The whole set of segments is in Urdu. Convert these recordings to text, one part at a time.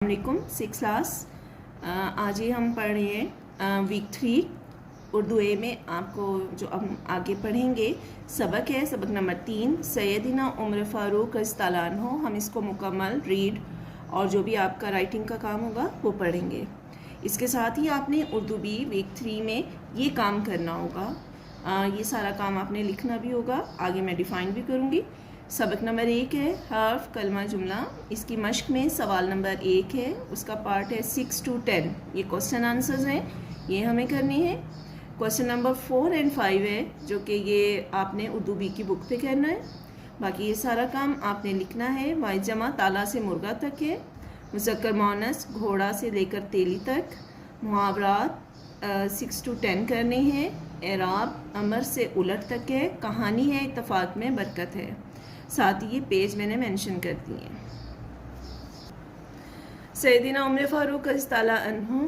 علیکم 6 کلاس آج ہی ہم پڑھ رہے ہیں ویک 3 اردو اے میں. آپ کو جو ہم آگے پڑھیں گے سبق ہے سبق نمبر 3 سیدنا عمر فاروق رضی اللہ عنہ. ہم اس کو مکمل ریڈ اور جو بھی آپ کا رائٹنگ کا کام ہوگا وہ پڑھیں گے. اس کے ساتھ ہی آپ نے اردو بھی ویک 3 میں یہ کام کرنا ہوگا. یہ سارا کام آپ نے لکھنا بھی ہوگا. آگے میں ڈیفائن بھی کروں گی. سبق نمبر 1 ہے حرف کلمہ جملہ. اس کی مشق میں سوال نمبر 1 ہے, اس کا پارٹ ہے 6 to 10. یہ کوسچن آنسرز ہیں, یہ ہمیں کرنے ہیں. کوسچن نمبر 4 and 5 ہے جو کہ یہ آپ نے اردو بی کی بک پہ کرنا ہے. باقی یہ سارا کام آپ نے لکھنا ہے. واحد جمع تالا سے مرغا تک ہے. مذکر مؤنث گھوڑا سے لے کر تیلی تک. محاورات 6 to 10 کرنے ہیں. اعراب امر سے الٹ تک ہے. کہانی ہے اتفاق میں برکت ہے. ساتھ ہی یہ پیج میں نے مینشن کر دی ہیں. سیدنا عمر فاروق رضی اللہ عنہ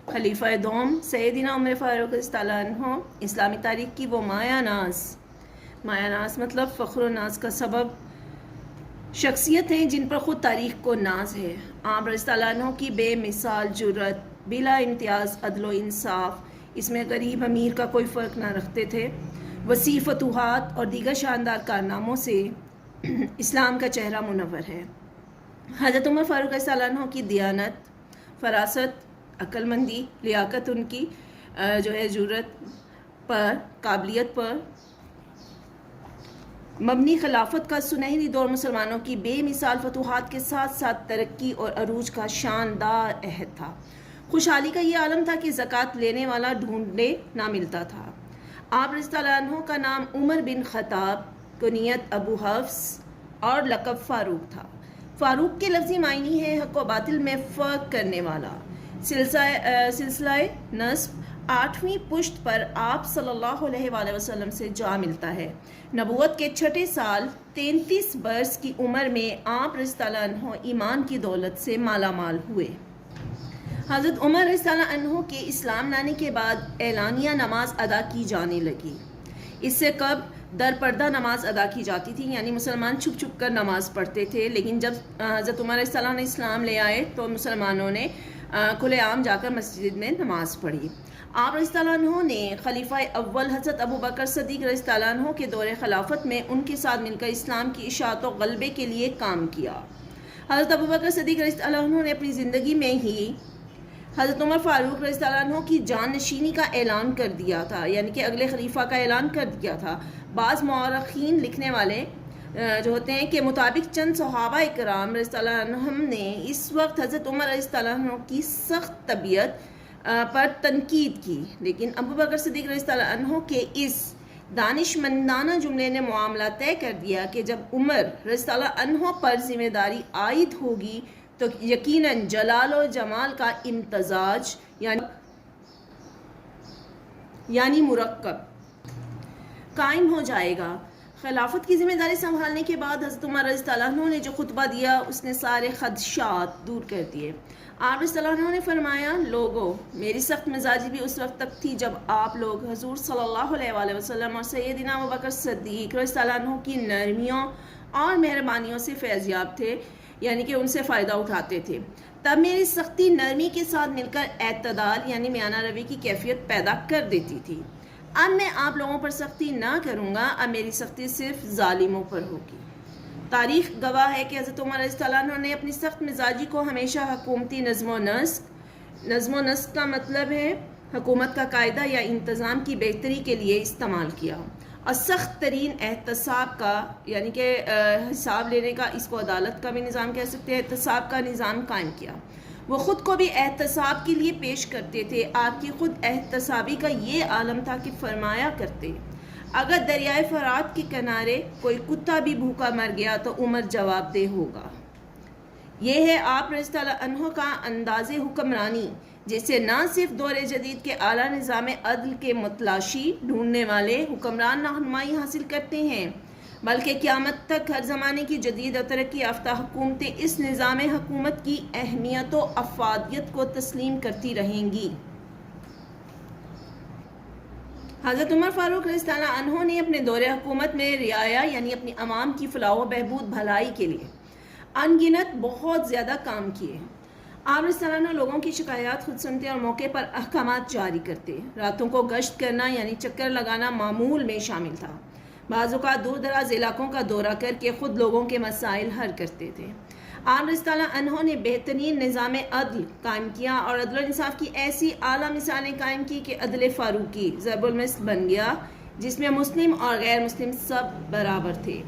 خلیفہ دوم. سیدنا عمر فاروق رضی اللہ عنہ اسلامی تاریخ کی وہ مایہ ناز مطلب فخر و ناز کا سبب شخصیت ہیں جن پر خود تاریخ کو ناز ہے. آپ رضی اللہ عنہ کی بے مثال جرت, بلا امتیاز عدل و انصاف, اس میں غریب امیر کا کوئی فرق نہ رکھتے تھے, وسیع فتوحات اور دیگر شاندار کارناموں سے اسلام کا چہرہ منور ہے. حضرت عمر فاروق رضی اللہ عنہ کی دیانت, فراست, عقل مندی, لیاقت, ان کی جو ہے جرت پر, قابلیت پر مبنی خلافت کا سنہری دور مسلمانوں کی بے مثال فتوحات کے ساتھ ساتھ ترقی اور عروج کا شاندار عہد تھا. خوشحالی کا یہ عالم تھا کہ زکوٰۃ لینے والا ڈھونڈنے نہ ملتا تھا. آپ رضی اللہ عنہ کا نام عمر بن خطاب, کنیت ابو حفص اور لقب فاروق تھا. فاروق کے لفظی معنی ہے حق و باطل میں فرق کرنے والا. سلسلہ نسب 8ویں پشت پر آپ صلی اللہ علیہ وآلہ وسلم سے جا ملتا ہے. نبوت کے 6 سال 33 برس کی عمر میں آپ رضی اللہ عنہ ایمان کی دولت سے مالا مال ہوئے. حضرت عمر رضی اللہ عنہ کے اسلام لانے کے بعد اعلانیہ نماز ادا کی جانے لگی. اس سے قبل در پردہ نماز ادا کی جاتی تھی, یعنی مسلمان چھپ چھپ کر نماز پڑھتے تھے. لیکن جب حضرت عمر رضی اللہ عنہ نے اسلام لے آئے تو مسلمانوں نے کھلے عام جا کر مسجد میں نماز پڑھی. آپ رضی اللہ عنہ نے خلیفہ اول حضرت ابو بکر صدیق رضی اللہ عنہ کے دور خلافت میں ان کے ساتھ مل کر اسلام کی اشاعت و غلبے کے لیے کام کیا. حضرت ابو بکر صدیق رضی اللہ عنہ نے اپنی زندگی میں ہی حضرت عمر فاروق رضی اللہ عنہ کی جان نشینی کا اعلان کر دیا تھا, یعنی کہ اگلے خلیفہ کا اعلان کر دیا تھا. بعض مورخین لکھنے والے جو ہوتے ہیں کہ مطابق چند صحابہ اکرام رضی اللہ عنہم نے اس وقت حضرت عمر رضی اللہ عنہ کی سخت طبیعت پر تنقید کی, لیکن ابو بکر صدیق رضی اللہ عنہ کے اس دانش مندانہ جملے نے معاملہ طے کر دیا کہ جب عمر رضی اللہ عنہ پر ذمہ داری عائد ہوگی تو یقیناً جلال و جمال کا امتزاج یعنی مرکب قائم ہو جائے گا. خلافت کی ذمہ داری سنبھالنے کے بعد حضرت عمر رضی اللہ عنہ نے جو خطبہ دیا اس نے سارے خدشات دور کر دیے. آپ رضی اللہ عنہ نے فرمایا, لوگوں میری سخت مزاجی بھی اس وقت تک تھی جب آپ لوگ حضور صلی اللہ علیہ وآلہ وسلم اور سیدنا ابو بکر صدیق رضی اللہ عنہ کی نرمیوں اور مہربانیوں سے فیضیاب تھے, یعنی کہ ان سے فائدہ اٹھاتے تھے. تب میری سختی نرمی کے ساتھ مل کر اعتدال یعنی میانہ روی کی کیفیت پیدا کر دیتی تھی. اب میں آپ لوگوں پر سختی نہ کروں گا, اب میری سختی صرف ظالموں پر ہوگی. تاریخ گواہ ہے کہ حضرت عمر رضی اللہ عنہ نے اپنی سخت مزاجی کو ہمیشہ حکومتی نظم و نسق کا مطلب ہے حکومت کا قاعدہ یا انتظام کی بہتری کے لیے استعمال کیا, اور سخت ترین احتساب کا یعنی کہ حساب لینے کا, اس کو عدالت کا بھی نظام کہہ سکتے ہیں, احتساب کا نظام قائم کیا. وہ خود کو بھی احتساب کے لیے پیش کرتے تھے. آپ کی خود احتسابی کا یہ عالم تھا کہ فرمایا کرتے, اگر دریائے فرات کے کنارے کوئی کتا بھی بھوکا مر گیا تو عمر جواب دہ ہوگا. یہ ہے آپ رضی اللہ عنہ کا انداز حکمرانی, جسے نہ صرف دور جدید کے اعلیٰ نظام عدل کے متلاشی ڈھونڈنے والے حکمران رہنمائی حاصل کرتے ہیں, بلکہ قیامت تک ہر زمانے کی جدید اور ترقی یافتہ حکومتیں اس نظام حکومت کی اہمیت و افادیت کو تسلیم کرتی رہیں گی. حضرت عمر فاروق رضی اللہ عنہ نے اپنے دور حکومت میں رعایا یعنی اپنی عوام کی فلاح و بہبود بھلائی کے لیے ان گنت بہت زیادہ کام کیے. آپ رضی لوگوں کی شکایات خود سنتے اور موقع پر احکامات جاری کرتے. راتوں کو گشت کرنا یعنی چکر لگانا معمول میں شامل تھا. بعض اوقات دور دراز علاقوں کا دورہ کر کے خود لوگوں کے مسائل حل کرتے تھے. آپ رضی اللہ عنہ نے بہترین نظام عدل قائم کیا اور عدل و انصاف کی ایسی اعلیٰ مثالیں قائم کی کہ عدل فاروقی ضرب المثل بن گیا، جس میں مسلم اور غیر مسلم سب برابر تھے.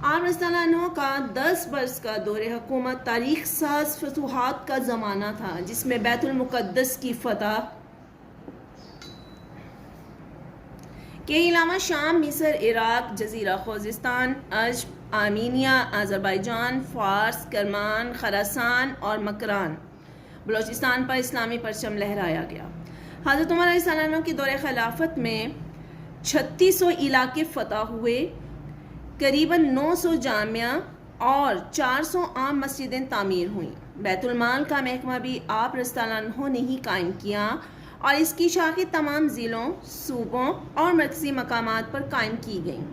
آپ رضی اللہ عنہ کا 10 برس کا دور حکومت تاریخ ساز فتوحات کا زمانہ تھا، جس میں بیت المقدس کی فتح کے علاوہ شام، مصر، عراق، جزیرہ خوزستان، عجم، آرمینیا، آذربائیجان، فارس، کرمان، خراسان اور مکران بلوچستان پر اسلامی پرچم لہرایا گیا. حضرت عمر رضی اللہ عنہ کے دور خلافت میں 3600 علاقے فتح ہوئے، قریباً 900 جامعہ اور 400 عام مسجدیں تعمیر ہوئیں. بیت المال کا محکمہ بھی آپ رضی اللہ عنہ نے ہی قائم کیا اور اس کی شاخیں تمام ضلعوں، صوبوں اور مرکزی مقامات پر قائم کی گئیں.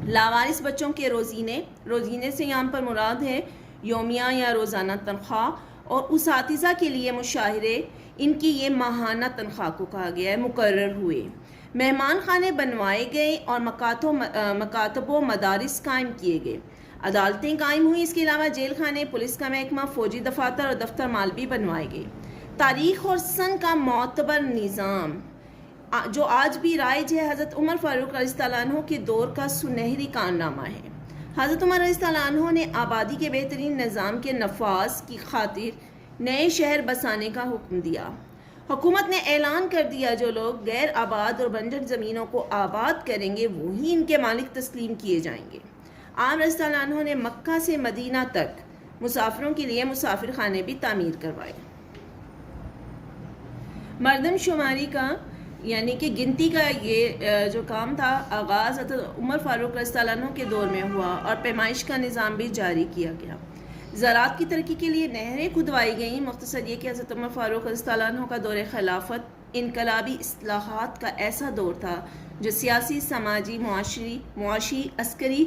لاوارث بچوں کے روزینے سے یہاں پر مراد ہے یومیہ یا روزانہ تنخواہ، اور اساتذہ کے لیے مشاہرے، ان کی یہ ماہانہ تنخواہ کو کہا گیا ہے، مقرر ہوئے. مہمان خانے بنوائے گئے اور مکاتب و مدارس قائم کیے گئے. عدالتیں قائم ہوئیں. اس کے علاوہ جیل خانے، پولیس کا محکمہ، فوجی دفاتر اور دفتر مال بھی بنوائے گئے. تاریخ اور سن کا معتبر نظام جو آج بھی رائج ہے، حضرت عمر فاروق رضی اللہ عنہ کے دور کا سنہری کارنامہ ہے. حضرت عمر رضی اللہ عنہ نے آبادی کے بہترین نظام کے نفاذ کی خاطر نئے شہر بسانے کا حکم دیا. حکومت نے اعلان کر دیا جو لوگ غیر آباد اور بنجر زمینوں کو آباد کریں گے وہی ان کے مالک تسلیم کیے جائیں گے. آپ رضی اللہ عنہ نے مکہ سے مدینہ تک مسافروں کے لیے مسافر خانے بھی تعمیر کروائے. مردم شماری کا یعنی کہ گنتی کا یہ جو کام تھا، آغاز حضرت عمر فاروق رضی اللہ عنہ کے دور میں ہوا اور پیمائش کا نظام بھی جاری کیا گیا. زراعت کی ترقی کے لیے نہریں کھدوائی گئیں. مختصر یہ کہ حضرت عمر فاروق رضی اللہ عنہ کا دور خلافت انقلابی اصلاحات کا ایسا دور تھا جو سیاسی، سماجی، معاشی، عسکری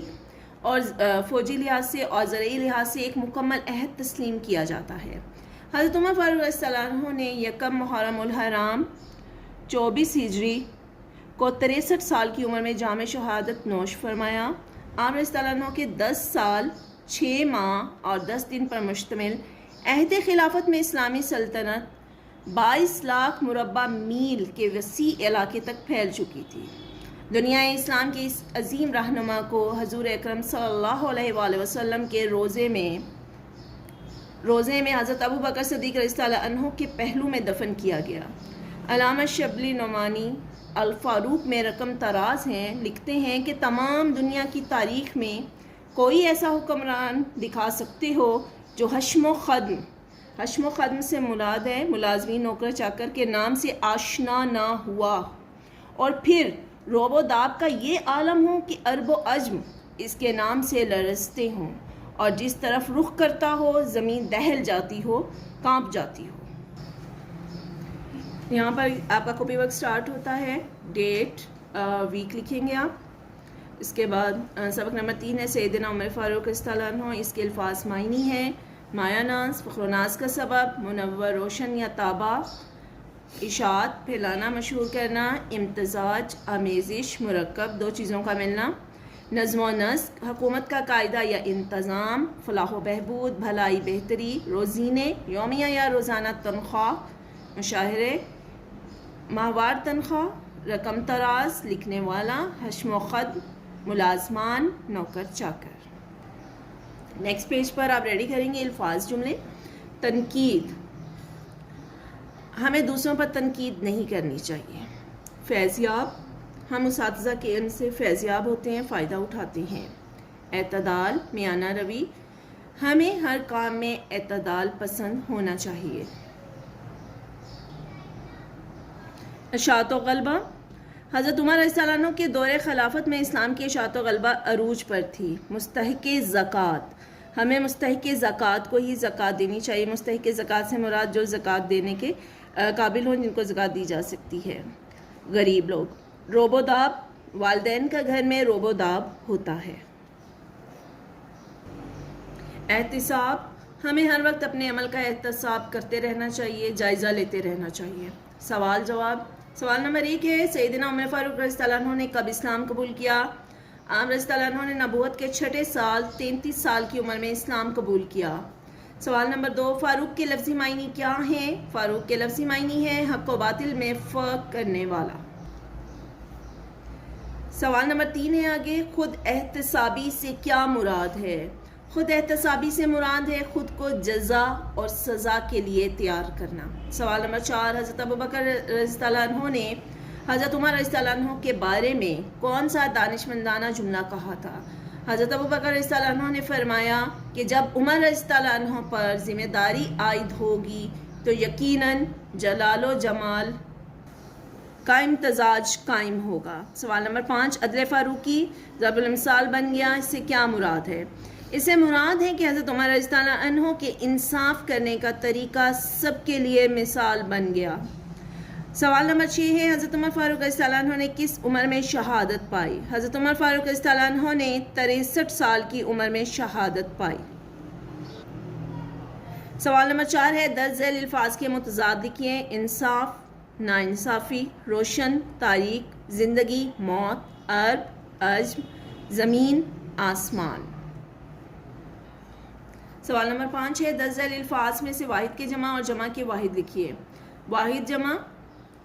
اور فوجی لحاظ سے اور زرعی لحاظ سے ایک مکمل عہد تسلیم کیا جاتا ہے. حضرت عمر فاروق رضی اللہ عنہ نے 1 محرم الحرام 24 ہجری کو 63 سال کی عمر میں جام شہادت نوش فرمایا. آپ رضی اللہ عنہ کے 10 سال 6 ماہ اور 10 دن پر مشتمل عہد خلافت میں اسلامی سلطنت 22 لاکھ مربع میل کے وسیع علاقے تک پھیل چکی تھی. دنیا اسلام کے اس عظیم رہنما کو حضور اکرم صلی اللہ علیہ وآلہ وسلم کے روزے میں حضرت ابو بکر صدیق رضی اللہ عنہ کے پہلو میں دفن کیا گیا. علامہ شبلی نعمانی الفاروق میں رقم طراز ہیں، لکھتے ہیں کہ تمام دنیا کی تاریخ میں کوئی ایسا حکمران دکھا سکتے ہو جو حشم و خدم سے مراد ہے ملازمین نوکر چاکر کے نام سے آشنا نہ ہوا، اور پھر روب و داب کا یہ عالم ہو کہ عرب و عجم اس کے نام سے لرزتے ہوں، اور جس طرف رخ کرتا ہو زمین دہل جاتی ہو، کانپ جاتی ہو. یہاں پر آپ کا کاپی ورک سٹارٹ ہوتا ہے. ڈیٹ، ویک لکھیں گے آپ. اس کے بعد سبق نمبر 3 ہے سیدنا عمر فاروق رضی اللہ عنہ. اس کے الفاظ معنی ہیں: مایا ناز، فخر و ناز کا سبب، منور، روشن یا تابع، اشاعت، پھیلانا، مشہور کرنا، امتزاج، آمیزش، مرکب، 2 چیزوں کا ملنا، نظم و نسق، حکومت کا قاعدہ یا انتظام، فلاح و بہبود، بھلائی بہتری، روزینے، یومیہ یا روزانہ تنخواہ، مشاہرے، ماہوار تنخواہ، رقم طراز، لکھنے والا، حشم و خد، ملازمان، نوکر چاکر. نیکسٹ پیج پر آپ ریڈی کریں گے الفاظ جملے. تنقید، ہمیں دوسروں پر تنقید نہیں کرنی چاہیے. فیضیاب، ہم اساتذہ کے علم سے فیضیاب ہوتے ہیں، فائدہ اٹھاتے ہیں. اعتدال، میانہ روی، ہمیں ہر کام میں اعتدال پسند ہونا چاہیے. اشاعت و غلبہ، حضرت عمر رضی اللہ عنہ کے دور خلافت میں اسلام کی اشاعت و غلبہ عروج پر تھی. مستحق زکوٰۃ، ہمیں مستحق زکوٰۃ کو ہی زکوٰۃ دینی چاہیے. مستحق زکوٰۃ سے مراد جو زکوٰۃ دینے کے قابل ہوں، جن کو زکوٰۃ دی جا سکتی ہے. غریب لوگ. روب و داب، والدین کا گھر میں روب و داب ہوتا ہے. احتساب، ہمیں ہر وقت اپنے عمل کا احتساب کرتے رہنا چاہیے، جائزہ لیتے رہنا چاہیے۔ سوال جواب۔ سوال نمبر 1 ہے سیدنا عمر فاروق رضی اللہ عنہ نے کب اسلام قبول کیا؟ آپ رضی اللہ عنہ نے نبوت کے 6 سال 33 سال کی عمر میں اسلام قبول کیا۔ سوال نمبر 2 فاروق کے لفظی معنی کیا ہیں؟ فاروق کے لفظی معنی ہے حق و باطل میں فرق کرنے والا۔ سوال نمبر 3 ہے آگے خود احتسابی سے کیا مراد ہے؟ خود احتسابی سے مراد ہے خود کو جزا اور سزا کے لیے تیار کرنا۔ سوال نمبر 4 حضرت ابوبکر رضی اللہ عنہ نے حضرت عمر رضی اللہ عنہ کے بارے میں کون سا دانشمندانہ جملہ کہا تھا؟ حضرت ابوبکر رضی اللہ عنہ نے فرمایا کہ جب عمر رضی اللہ عنہ پر ذمہ داری عائد ہوگی تو یقیناً جلال و جمال کا امتزاج قائم ہوگا۔ سوال نمبر 5 عدل فاروقی ضرب المثال بن گیا، اس سے کیا مراد ہے؟ اس سے مراد ہے کہ حضرت عمر رضی اللہ عنہ کے انصاف کرنے کا طریقہ سب کے لیے مثال بن گیا۔ سوال نمبر 6 ہے حضرت عمر فاروق رضی اللہ عنہ نے کس عمر میں شہادت پائی؟ حضرت عمر فاروق رضی اللہ عنہ نے 63 سال کی عمر میں شہادت پائی۔ سوال نمبر 4 ہے درج ذیل الفاظ کے متضاد لکھیے۔ انصاف، ناانصافی، روشن، تاریک، زندگی، موت، ارب، عجم، زمین، آسمان۔ سوال نمبر 5 ہے درج ذیل الفاظ میں سے واحد کے جمع اور جمع کے واحد لکھیے۔ واحد جمع،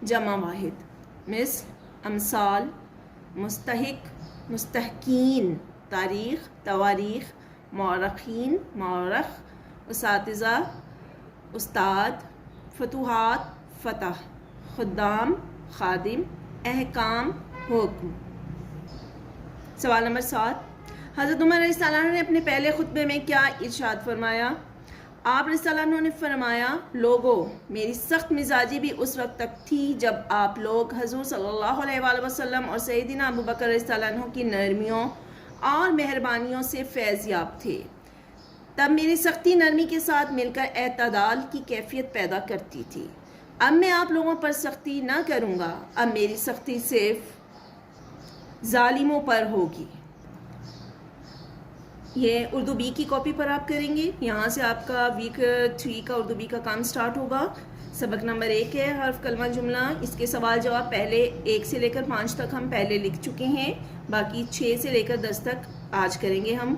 جمع واحد۔ مثل، امثال، مستحق، مستحقین، تاریخ، تواریخ، مورخین، مورخ، اساتذہ، استاد، فتوحات، فتح، خدام، خادم، احکام، حکم۔ سوال نمبر 7 حضرت عمر رضی اللہ عنہ نے اپنے پہلے خطبے میں کیا ارشاد فرمایا؟ آپ رضی اللہ عنہ نے فرمایا لوگو میری سخت مزاجی بھی اس وقت تک تھی جب آپ لوگ حضور صلی اللہ علیہ وآلہ وسلم اور سیدنا ابوبکر رضی اللہ عنہ کی نرمیوں اور مہربانیوں سے فیض یاب تھے۔ تب میری سختی نرمی کے ساتھ مل کر اعتدال کی کیفیت پیدا کرتی تھی۔ اب میں آپ لوگوں پر سختی نہ کروں گا، اب میری سختی صرف ظالموں پر ہوگی۔ یہ اردو بی کی کاپی پر آپ کریں گے۔ یہاں سے آپ کا ویک 3 کا اردو بی کا کام سٹارٹ ہوگا۔ سبق نمبر 1 ہے حرف کلمہ جملہ، اس کے سوال جواب پہلے 1 سے لے کر 5 تک ہم پہلے لکھ چکے ہیں، باقی 6 سے لے کر 10 تک آج کریں گے ہم۔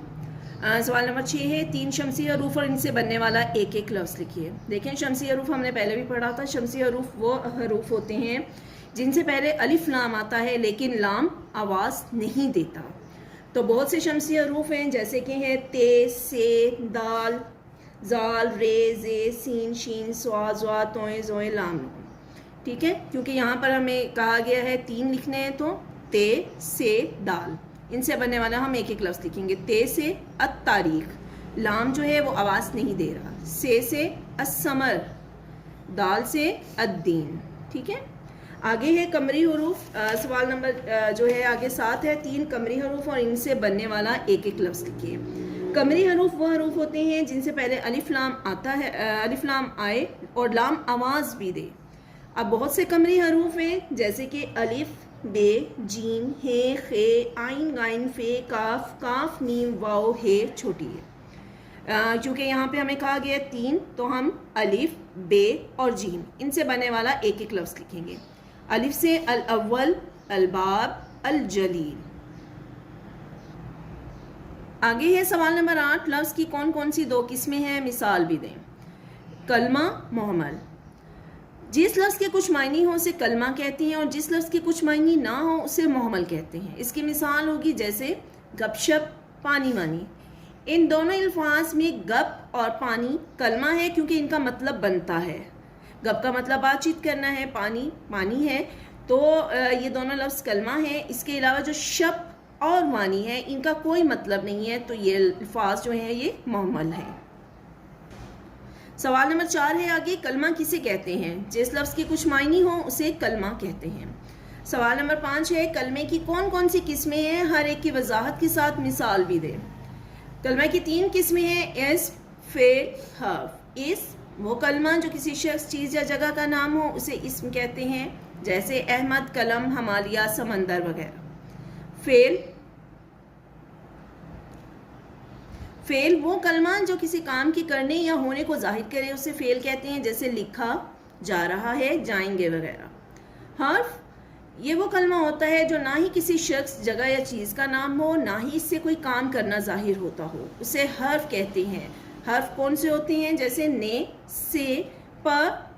سوال نمبر 6 ہے 3 شمسی حروف اور ان سے بننے والا ایک ایک لفظ لکھیے۔ دیکھیں شمسی حروف ہم نے پہلے بھی پڑھا تھا۔ شمسی حروف وہ حروف ہوتے ہیں جن سے پہلے الف لام آتا ہے لیکن لام آواز نہیں دیتا۔ تو بہت سے شمسی حروف ہیں جیسے کہ ہیں تے، سے، دال، زال، رے، زے، سین، شین، سوا، زوا، توئیں، زوئیں، لام۔ ٹھیک ہے، کیونکہ یہاں پر ہمیں کہا گیا ہے 3 لکھنے ہیں تو تے، سے، دال، ان سے بننے والا ہم ایک ایک لفظ لکھیں گے۔ تے سے التاریخ، لام جو ہے وہ آواز نہیں دے رہا۔ سے السمر، دال سے الدین۔ ٹھیک ہے، آگے ہے قمری حروف۔ سوال نمبر جو ہے آگے 7 ہے 3 قمری حروف اور ان سے بننے والا ایک ایک لفظ لکھیے۔ قمری حروف وہ حروف ہوتے ہیں جن سے پہلے الف لام آتا ہے، الف لام آئے اور لام آواز بھی دے۔ اب بہت سے قمری حروف ہیں جیسے کہ الف، بے، جیم، ہے، خے، عین، غین، فے، کاف، کاف، میم، واو، ہے چھوٹی ہے۔ چونکہ یہاں پہ ہمیں کہا گیا 3 تو ہم الف، بے اور جیم ان سے بننے والا ایک ایک لفظ لکھیں گے۔ الف سے الاول، الباب، الجلیل۔ آگے ہے سوال نمبر 8 لفظ کی کون کون سی 2 قسمیں ہیں مثال بھی دیں۔ کلمہ، محمل۔ جس لفظ کے کچھ معنی ہوں اسے کلمہ کہتے ہیں اور جس لفظ کے کچھ معنی نہ ہوں اسے محمل کہتے ہیں۔ اس کی مثال ہوگی جیسے گپ شپ، پانی وانی۔ ان دونوں الفاظ میں گپ اور پانی کلمہ ہے کیونکہ ان کا مطلب بنتا ہے۔ گپ کا مطلب بات چیت کرنا ہے، پانی پانی ہے، تو یہ دونوں لفظ کلمہ ہیں۔ اس کے علاوہ جو شپ اور وانی ہے ان کا کوئی مطلب نہیں ہے، تو یہ الفاظ جو ہیں یہ محمل ہیں۔ سوال نمبر 4 ہے آگے کلمہ کسے کہتے ہیں؟ جس لفظ کے کچھ معنی ہوں اسے کلمہ کہتے ہیں۔ سوال نمبر 5 ہے کلمے کی کون کون سی قسمیں ہیں؟ ہر ایک کی وضاحت کے ساتھ مثال بھی دیں۔ کلمہ کی 3 قسمیں ہیں، اسم، فعل، حرف۔ اسم وہ کلمہ جو کسی شخص، چیز یا جگہ کا نام ہو اسے اسم کہتے ہیں، جیسے احمد، قلم، ہمالیہ، سمندر وغیرہ۔ فعل وہ کلمہ جو کسی کام کی کرنے یا ہونے کو ظاہر کرے اسے فعل کہتے ہیں، جیسے لکھا جا رہا ہے، جائیں گے وغیرہ۔ حرف یہ وہ کلمہ ہوتا ہے جو نہ ہی کسی شخص، جگہ یا چیز کا نام ہو، نہ ہی اس سے کوئی کام کرنا ظاہر ہوتا ہو، اسے حرف کہتے ہیں۔ حرف کون سے ہوتے ہیں؟ جیسے نے، سے، پ،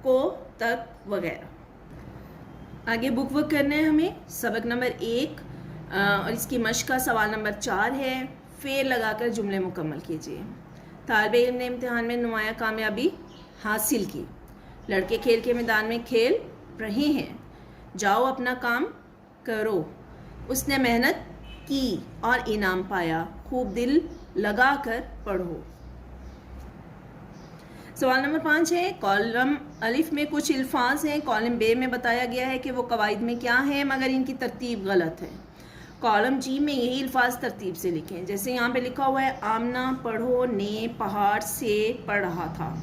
کو، تک وغیرہ۔ آگے بک ورک کرنا ہے ہمیں، سبق نمبر 1 اور اس کی مشق کا سوال نمبر 4 ہے۔ فعل لگا کر جملے مکمل کیجیے۔ طالب علم نے امتحان میں نمایاں کامیابی حاصل کی۔ لڑکے کھیل کے میدان میں کھیل رہے ہیں، جاؤ اپنا کام کرو۔ اس نے محنت کی اور انعام پایا، خوب دل لگا کر پڑھو۔ سوال نمبر 5 ہے، کالم الف میں کچھ الفاظ ہیں، کالم بے میں بتایا گیا ہے کہ وہ قواعد میں کیا ہیں مگر ان کی ترتیب غلط ہے۔ کالم جی میں یہی الفاظ ترتیب سے لکھیں، جیسے یہاں پہ لکھا ہوا ہے آمنہ پڑھو نے پہاڑ سے پڑھ رہا تھا۔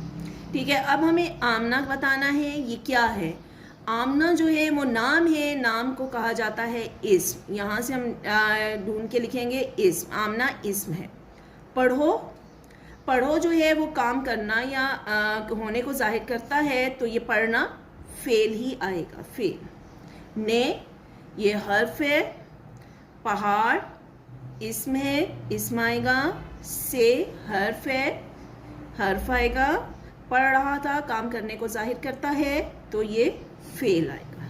ٹھیک ہے، اب ہمیں آمنہ بتانا ہے یہ کیا ہے۔ آمنہ جو ہے وہ نام ہے، نام کو کہا جاتا ہے اسم، یہاں سے ہم ڈھونڈ کے لکھیں گے اسم، آمنہ اسم ہے۔ پڑھو، پڑھو جو ہے وہ کام کرنا یا ہونے کو ظاہر کرتا ہے، تو یہ پڑھنا فعل ہی آئے گا، فعل۔ نے یہ حرف ہے، پہاڑ اسم ہے، اسم آئے گا، سے حرف ہے، حرف آئے گا، پڑھ رہا تھا کام کرنے کو ظاہر کرتا ہے، تو یہ فعل آئے گا۔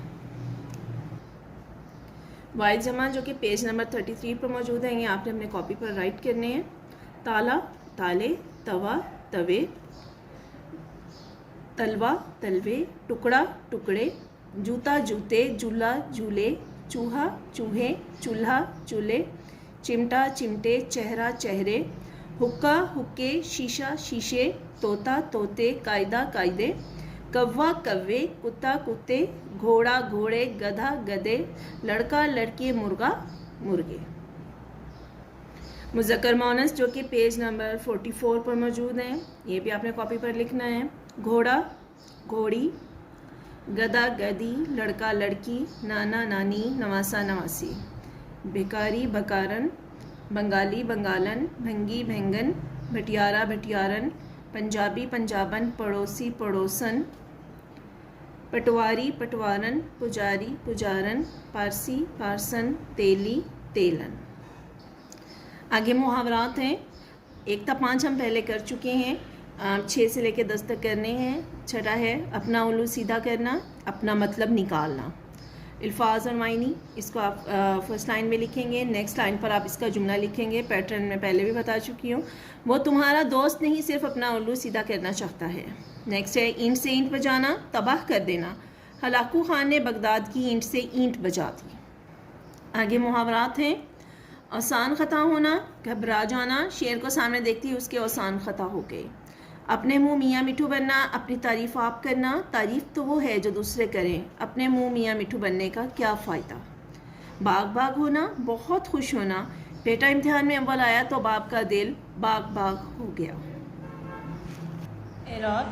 واحد جمع جو کہ پیج نمبر 33 پر موجود ہیں، یہ آپ نے اپنے کاپی پر رائٹ کرنے ہیں۔ تالا تالے، توا توے، تلوا تلوے، ٹکڑا ٹکڑے، جوتا جوتے، جولا جولے، چوہا چوہے، چولہا چولہے، چمٹا چمٹے، چہرہ چہرے، حکا حکے، شیشہ شیشے، طوطا طوطے، قاعدہ قاعدے، کوا کوے، کتا کتے، گھوڑا گھوڑے، گدھا گدھے، لڑکا لڑکی، مرغا مرغے۔ مذکر مؤنث جو کہ پیج نمبر 44 پر موجود ہیں، یہ بھی آپ نے کاپی پر لکھنا ہے۔ گھوڑا گھوڑی، گدھا گدھی، لڑکا لڑکی، نانا نانی، نواسا نواسی، بھکاری بھکارن، بنگالی بنگالن، بھنگی بھنگن، بھٹیارا بھٹیارن، پنجابی پنجابن، پڑوسی پڑوسن، پٹواری پٹوارن، پجاری پجارن، پارسی پارسن، تیلی تیلن۔ آگے محاورات ہیں، 1 تا 5 ہم پہلے کر چکے ہیں، 6 سے لے کے 10 تک کرنے ہیں۔ چھٹا ہے اپنا الو سیدھا کرنا، اپنا مطلب نکالنا۔ الفاظ اور معنی، اس کو آپ فرسٹ لائن میں لکھیں گے، نیکسٹ لائن پر آپ اس کا جملہ لکھیں گے۔ پیٹرن میں پہلے بھی بتا چکی ہوں، وہ تمہارا دوست نہیں صرف اپنا الو سیدھا کرنا چاہتا ہے۔ نیکسٹ ہے اینٹ سے اینٹ بجانا، تباہ کر دینا۔ ہلاکو خان نے بغداد کی اینٹ سے اینٹ بجا دی۔ آگے محاورات ہیں، آسان خطا ہونا، گھبرا جانا، شیر کو سامنے دیکھتی اس کے آسان خطا ہو گئی۔ اپنے منہ میاں مٹھو بننا، اپنی تعریف آپ کرنا، تعریف تو وہ ہے جو دوسرے کریں، اپنے منہ میاں مٹھو بننے کا کیا فائدہ۔ باغ باغ ہونا، بہت خوش ہونا، بیٹا امتحان میں اول آیا تو باپ کا دل باغ باغ ہو گیا۔ اعراب،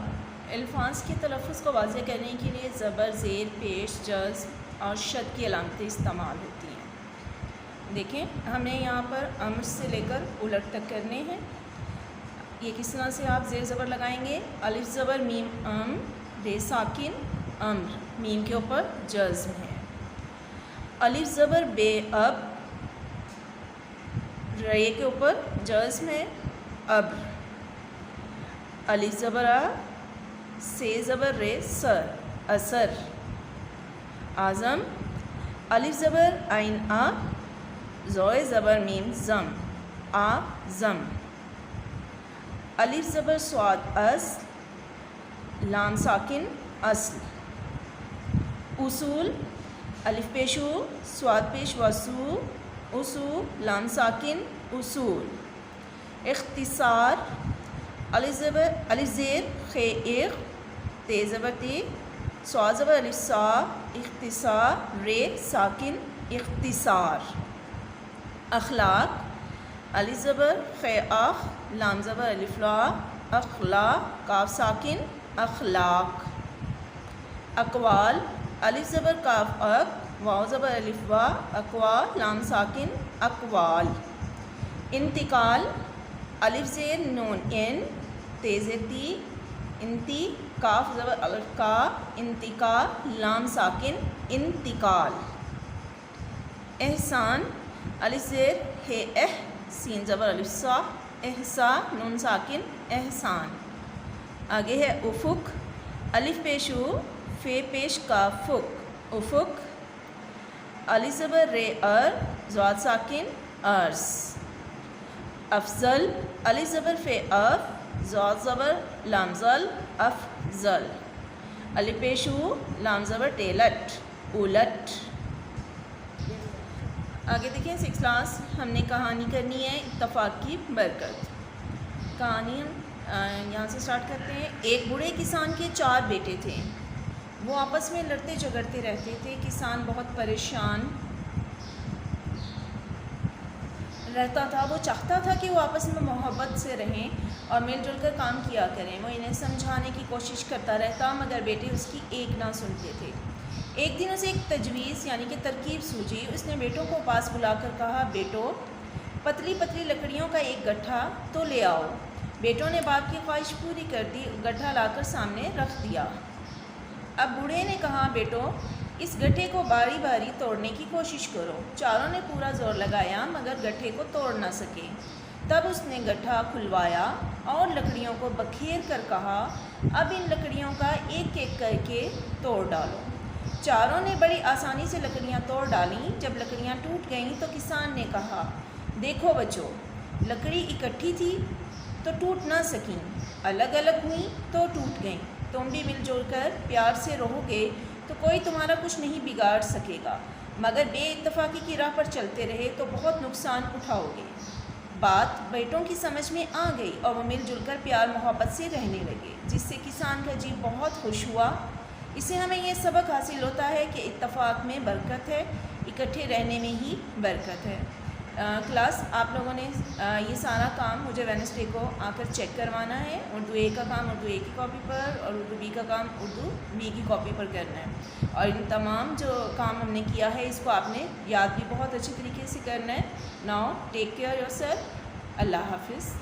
الفاظ کے تلفظ کو واضح کرنے کے لیے زبر، زیر، پیش، جزم اور شد کی علامتیں استعمال ہوتی ہیں۔ دیکھیں ہمیں یہاں پر امر سے لے کر الٹ تک کرنے ہیں۔ یہ کس طرح سے آپ زیر زبر لگائیں گے، الف زبر میم ام، رے ساکن امر، میم کے اوپر جزم ہے۔ الف زبر بے اب، رے کے اوپر جزم ہے، ابر۔ الف زبر آ، سے زبر رے سر، اثر۔ اعظم، الف زبر عین آ، زوئے زبر میم زم، آ زم۔ الف زبر صاد اس، لام ساکن اصل۔ اصول، الف پیش او، صاد پیش وسو، اسو، لام ساکن اصول۔ اختصار، الف زیر خے اخ، تے زبر تی، صاد زبر الف سا، اختصار، رے ساکن اختصار۔ اخلاق، الف زبر خے اخ، لام زبر الف لا، اخلاق، کاف ساکن اخلاق۔ اقوال، الف زبر کاف اق، واو زبر الف وا، اقوال، لام ساکن اقوال۔ انتقال، الف زیر نون ان، تے زیر تی، انتی، کاف زبر الف کا، انتقال، لام ساکن، انتقال. احسان، الف زیر ہے اہ، سین زبر الف سا، احسا، نون ساکن، احسان. آگے ہے افق، الف پیش او، فے پیش کا، فک، افق. الف زبر رے ار، زواد ساکن، ارس. افضل، الف زبر فے اف، زواد زبر لام زل، افضل. الف پیش او، لام زبر ٹیلٹ، اولٹ. آگے دیکھیں 6 کلاس ہم نے کہانی کرنی ہے اتفاق کی برکت. کہانی ہم یہاں سے سٹارٹ کرتے ہیں. ایک بوڑھے کسان کے 4 بیٹے تھے. وہ آپس میں لڑتے جھگڑتے رہتے تھے. کسان بہت پریشان رہتا تھا. وہ چاہتا تھا کہ وہ آپس میں محبت سے رہیں اور مل جل کر کام کیا کریں. وہ انہیں سمجھانے کی کوشش کرتا رہتا مگر بیٹے اس کی ایک نہ سنتے تھے. ایک دن اسے ایک تجویز یعنی کہ ترکیب سوجی. اس نے بیٹوں کو پاس بلا کر کہا، بیٹو پتلی پتلی لکڑیوں کا ایک گٹھا تو لے آؤ. بیٹوں نے باپ کی خواہش پوری کر دی. گٹھا لا کر سامنے رکھ دیا. اب بوڑھے نے کہا، بیٹو اس گٹھے کو باری باری توڑنے کی کوشش کرو. چاروں نے پورا زور لگایا مگر گٹھے کو توڑ نہ سکے. تب اس نے گٹھا کھلوایا اور لکڑیوں کو بکھیر کر کہا، اب ان لکڑیوں کا ایک ایک کر کے توڑ ڈالو. چاروں نے بڑی آسانی سے لکڑیاں توڑ ڈالیں. جب لکڑیاں ٹوٹ گئیں تو کسان نے کہا، دیکھو بچو، لکڑی اکٹھی تھی تو ٹوٹ نہ سکیں، الگ الگ ہوئیں تو ٹوٹ گئیں. تم بھی مل جل کر پیار سے رہو گے تو کوئی تمہارا کچھ نہیں بگاڑ سکے گا، مگر بے اتفاقی کی راہ پر چلتے رہے تو بہت نقصان اٹھاؤ گے. بات بیٹوں کی سمجھ میں آ گئی اور وہ مل جل کر پیار محبت سے رہنے لگے، جس سے کسان کا جی بہت خوش ہوا. اس سے ہمیں یہ سبق حاصل ہوتا ہے کہ اتفاق میں برکت ہے، اکٹھے رہنے میں ہی برکت ہے. کلاس آپ لوگوں نے یہ سارا کام مجھے وینسڈے کو آ کر چیک کروانا ہے. اردو اے کا کام اردو اے کی کاپی پر اور اردو بی کا کام اردو بی کی کاپی پر کرنا ہے. اور ان تمام جو کام ہم نے کیا ہے اس کو آپ نے یاد بھی بہت اچھی طریقے سے کرنا ہے. Now take care yourself. اللہ حافظ.